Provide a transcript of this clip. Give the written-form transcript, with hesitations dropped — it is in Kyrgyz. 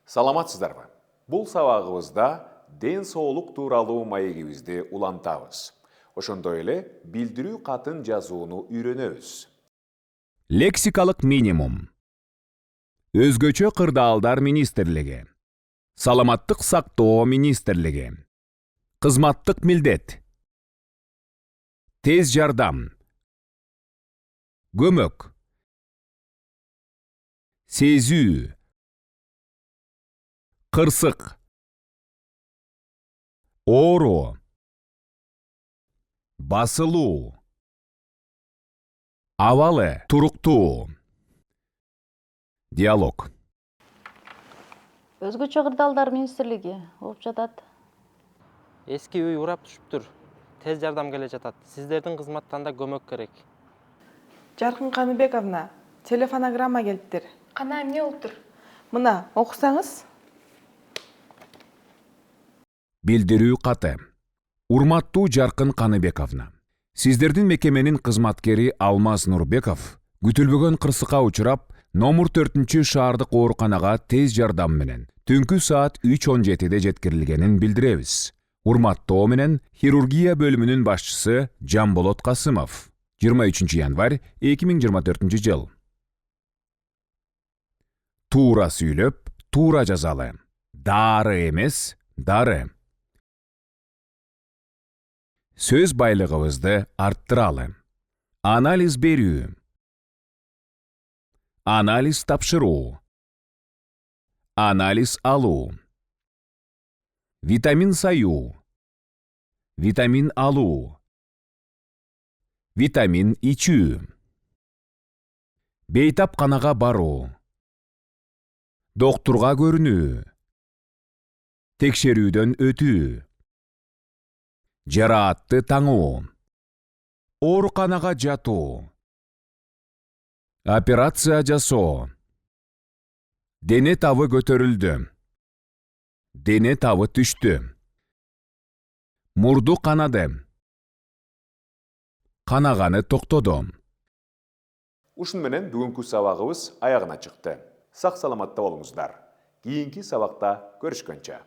Саламатсыздарбы? Бұл сабағыбызда ден соолук тууралуу маегибизди улантабыз. Ошондой эле билдирүү катын жазууну үйрөнөбүз. Лексикалык минимум. Өзгөчө кырдаалдар министрлиги. Саламаттык сактоо министрлиги. Кызматтык милдет. Тез жардам. Көмөк. Сезүү. Кырсык. Оору. Басылуу. Абалы, туруктуу. Диалог. Өзгөчө кырдаалдар министрлиги болуп жатат. Эски үй урап түшүптүр. Тез жардам келе жатат. Сиздердин кызматтан да көмөк керек. Жаркын Каныбековна, телефонограмма келиптир. Кана эмне болуптур? Мына, окусаңыз. Билдирүү каты. Урматтуу Жаркын Каныбековна. Сиздердин мекеменин кызматкери Алмаз Нурбеков күтүлбөгөн кырсыкка учурап, номер 4 шаардык ооруканага тез жардам менен түнкү саат 3:17 жеткирилгенин билдиребиз. Урматтоо менен хирургия бөлүмүнүн башчысы Жамболот Касымов. 23 январь 2024 жыл. Туура сүйлөп, туура жазалы. Дары эмес, дары. Сөз байлыгыбызды арттыралы. Анализ берүү. Анализ тапшыруу. Анализ алуу. Витамин саюу. Витамин алуу. Витамин ичүү. Бейтапканага баруу. Доктурга көрүнүү. Текшерүүдөн өтүү. Жараатты таңуу. Ооруканага жатуу. Операция жасоо. Дене табы көтөрүлдү. Дене табы түштү. Мурду канады. Канаганы токтоду. Ушун менен бүгүнкү сабагыбыз аягына чыкты. Сак саламатта болуңуздар. Кийинки сабакта көрүшкөнчө.